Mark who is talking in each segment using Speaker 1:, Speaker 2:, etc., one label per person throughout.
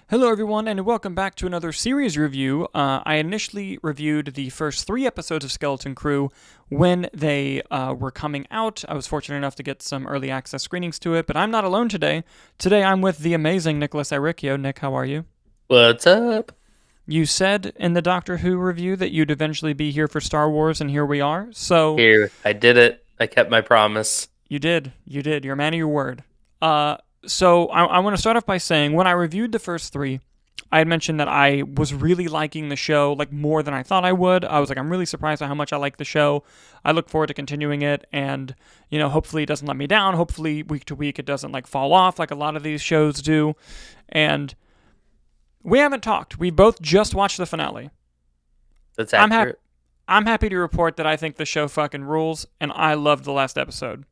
Speaker 1: Hello, everyone, and welcome back to another series review. I initially reviewed the first 3 episodes of Skeleton Crew when they were coming out. I was fortunate enough to get some early access screenings to it, but I'm not alone today. Today, I'm with the amazing Nicholas Iricchio. Nick, how are you?
Speaker 2: What's up?
Speaker 1: You said in the Doctor Who review that you'd eventually be here for Star Wars, and here we are. So,
Speaker 2: Here, I did it. I kept my promise.
Speaker 1: you did. You did. You're a man of your word. So I want to start off by saying when I reviewed the first 3, I had mentioned that I was really liking the show, like more than I thought I would. I was like, I'm really surprised at how much I like the show. I look forward to continuing it, and hopefully it doesn't let me down. Hopefully week to week it doesn't like fall off like a lot of these shows do. And we haven't talked. We both just watched the finale.
Speaker 2: That's
Speaker 1: I'm happy.
Speaker 2: accurate.
Speaker 1: I'm happy to report that I think the show fucking rules, and I loved the last episode.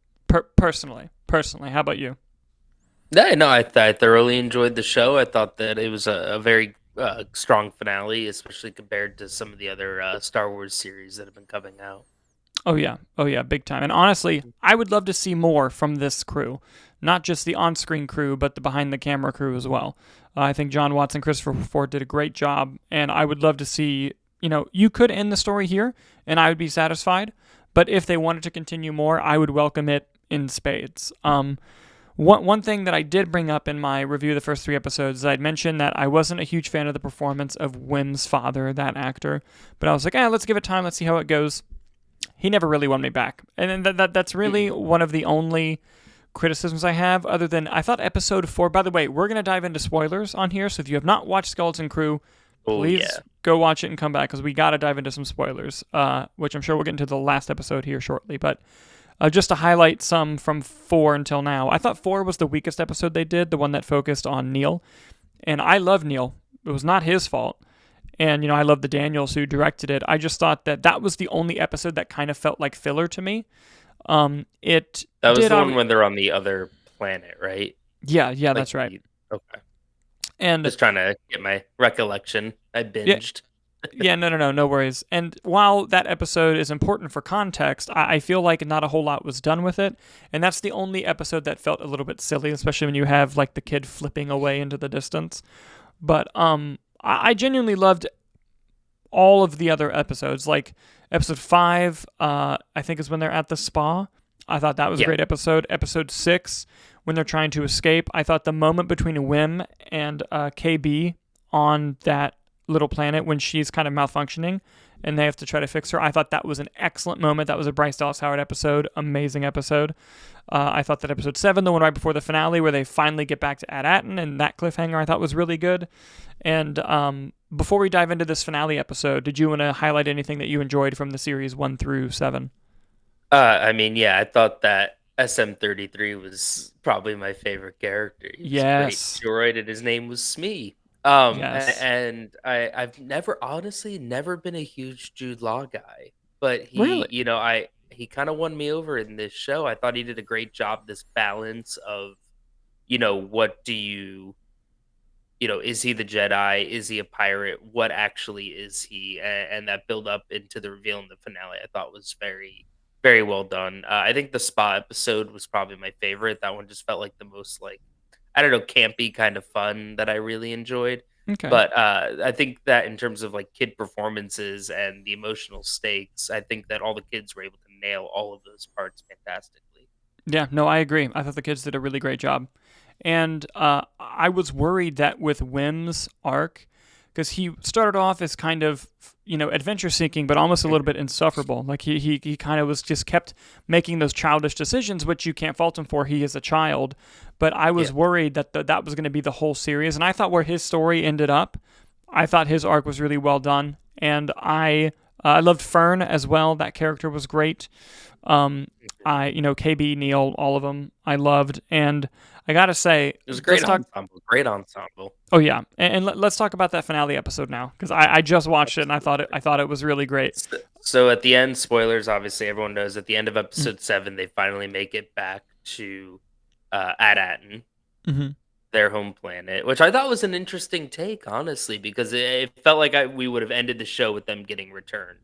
Speaker 1: Personally, how about you?
Speaker 2: Yeah, no, I thoroughly enjoyed the show. I thought that it was a very strong finale, especially compared to some of the other Star Wars series that have been coming out.
Speaker 1: Oh yeah, big time. And honestly, I would love to see more from this crew, not just the on-screen crew, but the behind-the-camera crew as well. I think John Watts and Christopher Ford did a great job, and I would love to see. You could end the story here, and I would be satisfied. But if they wanted to continue more, I would welcome it in spades. One thing that I did bring up in my review of the first 3 episodes is I'd mentioned that I wasn't a huge fan of the performance of Wim's father, that actor, but I was like, let's give it time, let's see how it goes. He never really won me back, and that's really one of the only criticisms I have. Other than I thought episode 4. By the way, we're gonna dive into spoilers on here, so if you have not watched Skeleton Crew,
Speaker 2: Oh
Speaker 1: please
Speaker 2: yeah,
Speaker 1: go watch it and come back because we gotta dive into some spoilers, which I'm sure we'll get into the last episode here shortly, but. Just to highlight some from 4 until now, I thought 4 was the weakest episode they did, the one that focused on Neil. And I love Neil. It was not his fault. And, I love the Daniels who directed it. I just thought that that was the only episode that kind of felt like filler to me. It
Speaker 2: that was
Speaker 1: did.
Speaker 2: the one when they're on the other planet, right?
Speaker 1: Yeah,
Speaker 2: Like
Speaker 1: that's right.
Speaker 2: okay,
Speaker 1: And
Speaker 2: just trying to get my recollection. I
Speaker 1: yeah,
Speaker 2: binged.
Speaker 1: yeah, no worries. And while that episode is important for context, I feel like not a whole lot was done with it. And that's the only episode that felt a little bit silly, especially when you have like the kid flipping away into the distance. But I genuinely loved all of the other episodes. Like episode 5, I think is when they're at the spa. I thought that was a
Speaker 2: Yeah,
Speaker 1: great episode. Episode 6, when they're trying to escape. I thought the moment between Wim and KB on that little planet when she's kind of malfunctioning and they have to try to fix her. I thought that was an excellent moment. That was a Bryce Dallas Howard episode. Amazing episode. I thought that episode 7, the one right before the finale where they finally get back to Ad-Atten, and that cliffhanger I thought was really good. And before we dive into this finale episode, did you want to highlight anything that you enjoyed from the series 1 through 7?
Speaker 2: I mean, yeah, I thought that SM33 was probably my favorite character. He was a great
Speaker 1: Yes.
Speaker 2: droid, and his name was Smee.
Speaker 1: Yes.
Speaker 2: And I've never honestly never been a huge Jude Law guy, but
Speaker 1: Really?
Speaker 2: he kind of won me over in this show. I thought he did a great job. This balance of, what do is he the Jedi? Is he a pirate? What actually is he? And that build up into the reveal in the finale, I thought was very, very well done. I think the spa episode was probably my favorite. That one just felt like the most like I don't know, campy kind of fun that I really enjoyed.
Speaker 1: Okay.
Speaker 2: But I think that in terms of like kid performances and the emotional stakes, I think that all the kids were able to nail all of those parts fantastically.
Speaker 1: Yeah, no, I agree. I thought the kids did a really great job. And I was worried that with Wim's arc, because he started off as kind of, adventure seeking, but almost a little bit insufferable. Like he kind of was just kept making those childish decisions, which you can't fault him for. He is a child. But I
Speaker 2: Yeah.
Speaker 1: was worried that that was going to be the whole series. And I thought where his story ended up, I thought his arc was really well done. And I loved Fern as well. That character was great. KB, Neil, all of them, I loved. And I gotta say,
Speaker 2: It was a great
Speaker 1: let's talk.
Speaker 2: ensemble. Great ensemble.
Speaker 1: Oh yeah, and let's talk about that finale episode now because I just watched it and I thought it was really great.
Speaker 2: So at the end, spoilers, obviously everyone knows at the end of episode 7, they finally make it back to Ad-Atten,
Speaker 1: Mm-hmm.
Speaker 2: their home planet, which I thought was an interesting take, honestly, because it felt like we would have ended the show with them getting returned.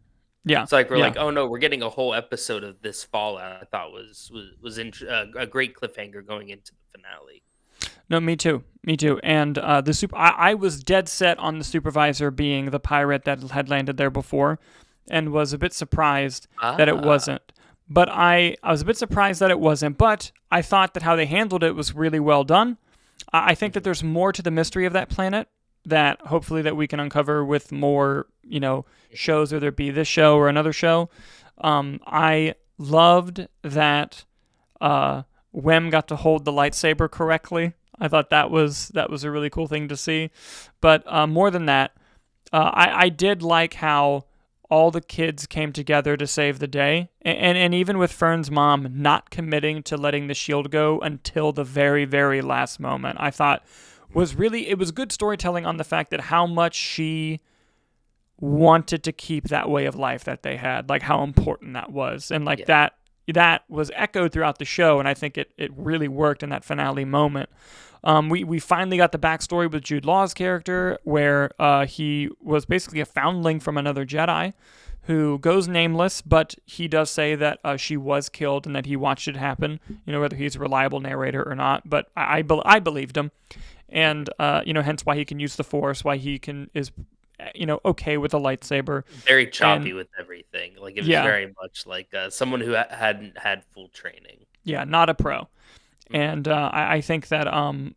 Speaker 1: Yeah,
Speaker 2: It's like we're
Speaker 1: yeah,
Speaker 2: like, oh no, we're getting a whole episode of this fallout. I thought was a great cliffhanger going into the finale.
Speaker 1: No, me too. Me too. And I was dead set on the supervisor being the pirate that had landed there before, and was a bit surprised that it
Speaker 2: Ah,
Speaker 1: wasn't. But I was a bit surprised that it wasn't. But I thought that how they handled it was really well done. I think that
Speaker 2: mhm.
Speaker 1: there's more to the mystery of that planet that hopefully that we can uncover with more, shows, whether it be this show or another show. I loved that Wem got to hold the lightsaber correctly. I thought that was a really cool thing to see. But more than that, I did like how all the kids came together to save the day, and even with Fern's mom not committing to letting the shield go until the very very last moment, I thought it was good storytelling on the fact that how much she wanted to keep that way of life that they had, like how important that was, and like
Speaker 2: Yeah.
Speaker 1: that was echoed throughout the show, and I think it really worked in that finale moment. We finally got the backstory with Jude Law's character, where he was basically a foundling from another Jedi who goes nameless, but he does say that she was killed and that he watched it happen. Whether he's a reliable narrator or not, but I believed him, and hence why he can use the Force, why he can is okay with a lightsaber,
Speaker 2: Very
Speaker 1: and
Speaker 2: choppy with everything. Like it was
Speaker 1: yeah,
Speaker 2: very much like someone who hadn't had full training.
Speaker 1: yeah, not a pro.
Speaker 2: Mhm.
Speaker 1: And I think that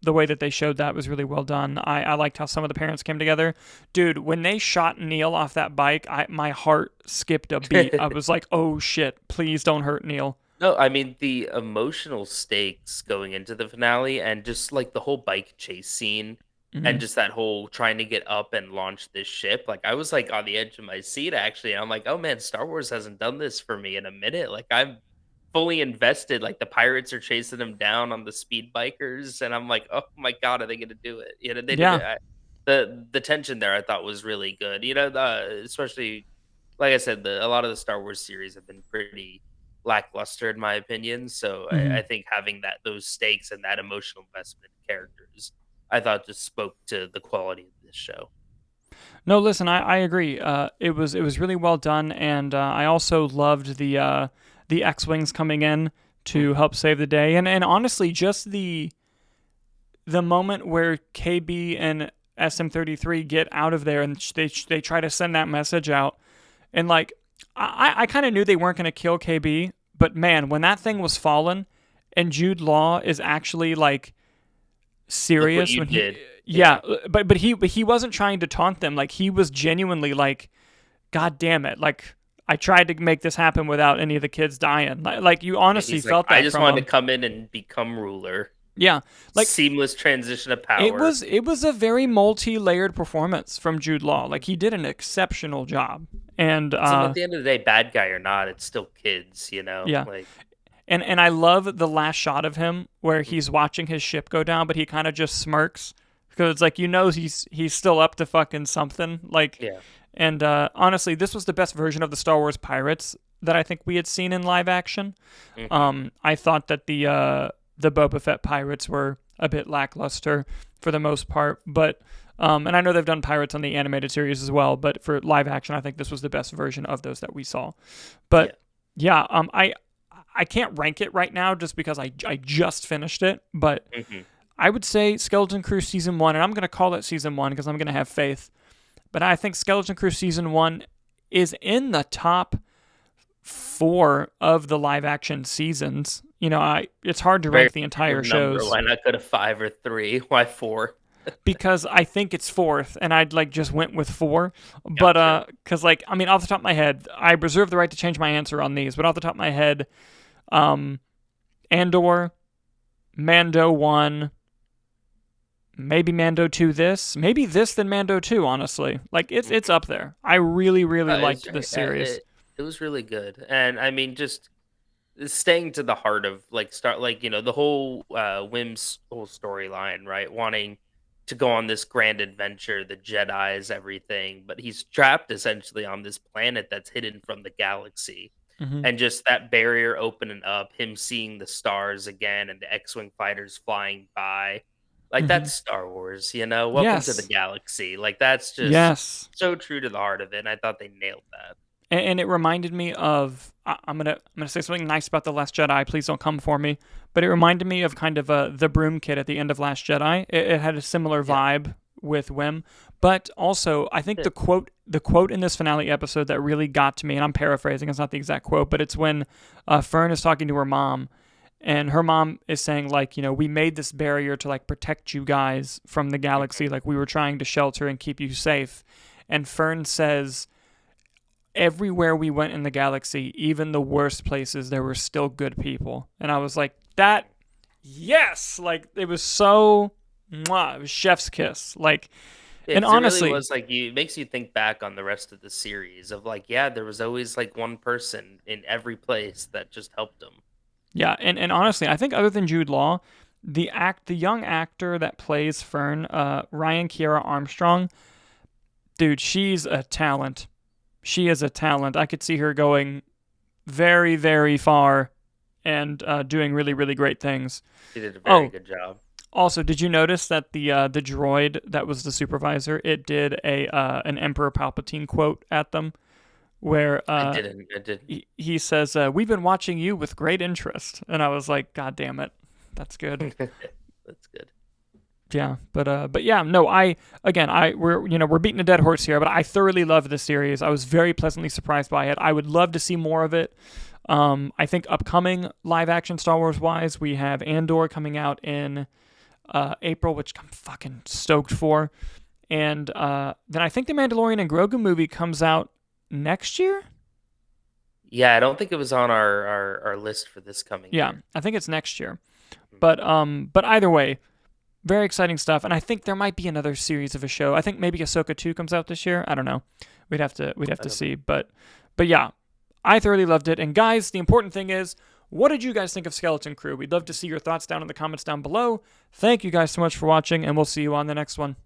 Speaker 1: the way that they showed that was really well done. I liked how some of the parents came together. Dude, when they shot Neil off that bike, my heart skipped a beat. I was like, oh shit, please don't hurt Neil.
Speaker 2: No, I mean the emotional stakes going into the finale and just like the whole bike chase scene
Speaker 1: Hmm.
Speaker 2: and just that whole trying to get up and launch this ship. Like I was like on the edge of my seat actually. And I'm like, oh man, Star Wars hasn't done this for me in a minute. Like I'm fully invested. Like the pirates are chasing them down on the speed bikers, and I'm like, oh my god, are they gonna do it? They did it.
Speaker 1: Yeah.
Speaker 2: The tension there I thought was really good. Especially like I said, a lot of the Star Wars series have been pretty lackluster in my opinion. So
Speaker 1: Hmm.
Speaker 2: I think having those stakes and that emotional investment in characters, I thought just spoke to the quality of this show.
Speaker 1: No, listen, I agree. It was really well done, and I also loved the X-wings coming in to
Speaker 2: Mhm.
Speaker 1: help save the day, and honestly, just the moment where KB and SM-33 get out of there and they try to send that message out, and like I kind of knew they weren't going to kill KB, but man, when that thing was falling and Jude Law is actually like
Speaker 2: Look what
Speaker 1: serious
Speaker 2: you
Speaker 1: when he
Speaker 2: did.
Speaker 1: yeah,
Speaker 2: Yeah.
Speaker 1: but he wasn't trying to taunt them, like he was genuinely like, god damn it, like I tried to make this happen without any of the kids dying, like you
Speaker 2: Yeah,
Speaker 1: honestly
Speaker 2: he's like,
Speaker 1: felt
Speaker 2: I
Speaker 1: that
Speaker 2: just
Speaker 1: from
Speaker 2: wanted to
Speaker 1: him.
Speaker 2: come in and become ruler.
Speaker 1: Yeah, like
Speaker 2: Seamless transition of
Speaker 1: it
Speaker 2: power.
Speaker 1: was it was a very multi-layered performance from Jude Law. Like he did an exceptional job. And
Speaker 2: Because at the end of the day, bad guy or not, it's still kids,
Speaker 1: yeah.
Speaker 2: Like,
Speaker 1: And I love the last shot of him where
Speaker 2: mhm,
Speaker 1: he's watching his ship go down, but he kind of just smirks because it's like he's still up to fucking something. Like,
Speaker 2: yeah.
Speaker 1: and honestly, this was the best version of the Star Wars pirates that I think we had seen in live action.
Speaker 2: Hmm.
Speaker 1: I thought that the Boba Fett pirates were a bit lackluster for the most part, but and I know they've done pirates on the animated series as well, but for live action, I think this was the best version of those that we saw.
Speaker 2: Yeah.
Speaker 1: But yeah, I can't rank it right now just because I just finished it, but
Speaker 2: Hmm.
Speaker 1: I would say Skeleton Crew season 1, and I'm going to call it season 1 because I'm going to have faith. But I think Skeleton Crew season 1 is in the top 4 of the live action seasons. It's hard to
Speaker 2: Very
Speaker 1: rank the
Speaker 2: creative
Speaker 1: entire
Speaker 2: number.
Speaker 1: shows
Speaker 2: Why not go to 5 or 3? Why 4?
Speaker 1: because I think it's fourth, and I'd like just went with 4. But
Speaker 2: Gotcha.
Speaker 1: because like I mean, off the top of my head, I reserve the right to change my answer on these. But off the top of my head, um, Andor, Mando 1, maybe Mando 2 maybe this then Mando 2, honestly. Like it's
Speaker 2: Mhm.
Speaker 1: up there. I really really
Speaker 2: It's
Speaker 1: liked this
Speaker 2: very,
Speaker 1: series.
Speaker 2: it was really good. And I mean, just staying to the heart of like start like the whole Wim's whole storyline, right? Wanting to go on this grand adventure, the Jedi's everything, but he's trapped essentially on this planet that's hidden from the galaxy.
Speaker 1: Hmm.
Speaker 2: And just that barrier opening up, him seeing the stars again and the X-wing fighters flying by. Like
Speaker 1: Hmm.
Speaker 2: that's Star Wars. Welcome to the
Speaker 1: Yes.
Speaker 2: galaxy. Like that's just
Speaker 1: Yes.
Speaker 2: so true to the heart of it. And I thought they nailed that.
Speaker 1: and it reminded me of I'm gonna say something nice about The Last Jedi. Please don't come for me, but it reminded me of kind of the broom kid at the end of Last Jedi. It had a similar
Speaker 2: Yeah.
Speaker 1: vibe with Wim, but also I think
Speaker 2: Yeah.
Speaker 1: the quote in this finale episode that really got to me, and I'm paraphrasing, it's not the exact quote, but it's when Fern is talking to her mom. And her mom is saying, like, we made this barrier to, like, protect you guys from the galaxy. Like, we were trying to shelter and keep you safe. And Fern says, everywhere we went in the galaxy, even the worst places, there were still good people. And I was like, that, yes! Like, it was so, mwah, it was chef's kiss. Like,
Speaker 2: Yeah,
Speaker 1: and
Speaker 2: 'cause it really
Speaker 1: honestly,
Speaker 2: was like it makes you think back on the rest of the series of like, yeah, there was always like one person in every place that just helped them.
Speaker 1: yeah, and honestly, I think other than Jude Law, the young actor that plays Fern, Ryan Kiera Armstrong, dude, she's a talent. She is a talent. I could see her going very, very far and doing really, really great things.
Speaker 2: He did a very
Speaker 1: Oh,
Speaker 2: good job.
Speaker 1: also, did you notice that the droid that was the supervisor, it did an Emperor Palpatine quote at them, where
Speaker 2: I didn't.
Speaker 1: he says, "We've been watching you with great interest," and I was like, "God damn it, that's good."
Speaker 2: That's good.
Speaker 1: Yeah, but yeah, no, we're beating a dead horse here, but I thoroughly loved this series. I was very pleasantly surprised by it. I would love to see more of it. I think upcoming live action Star Wars wise, we have Andor coming out in April, which I'm fucking stoked for, and then I think the Mandalorian and Grogu movie comes out next year.
Speaker 2: Yeah, I don't think it was on our list for this coming
Speaker 1: Yeah,
Speaker 2: year.
Speaker 1: I think it's next year. But either way, very exciting stuff, and I think there might be another series of a show. I think maybe Ahsoka 2 comes out this year. I don't know. We'd have to see. But yeah, I thoroughly loved it. And guys, the important thing is, what did you guys think of Skeleton Crew? We'd love to see your thoughts down in the comments down below. Thank you guys so much for watching, and we'll see you on the next one.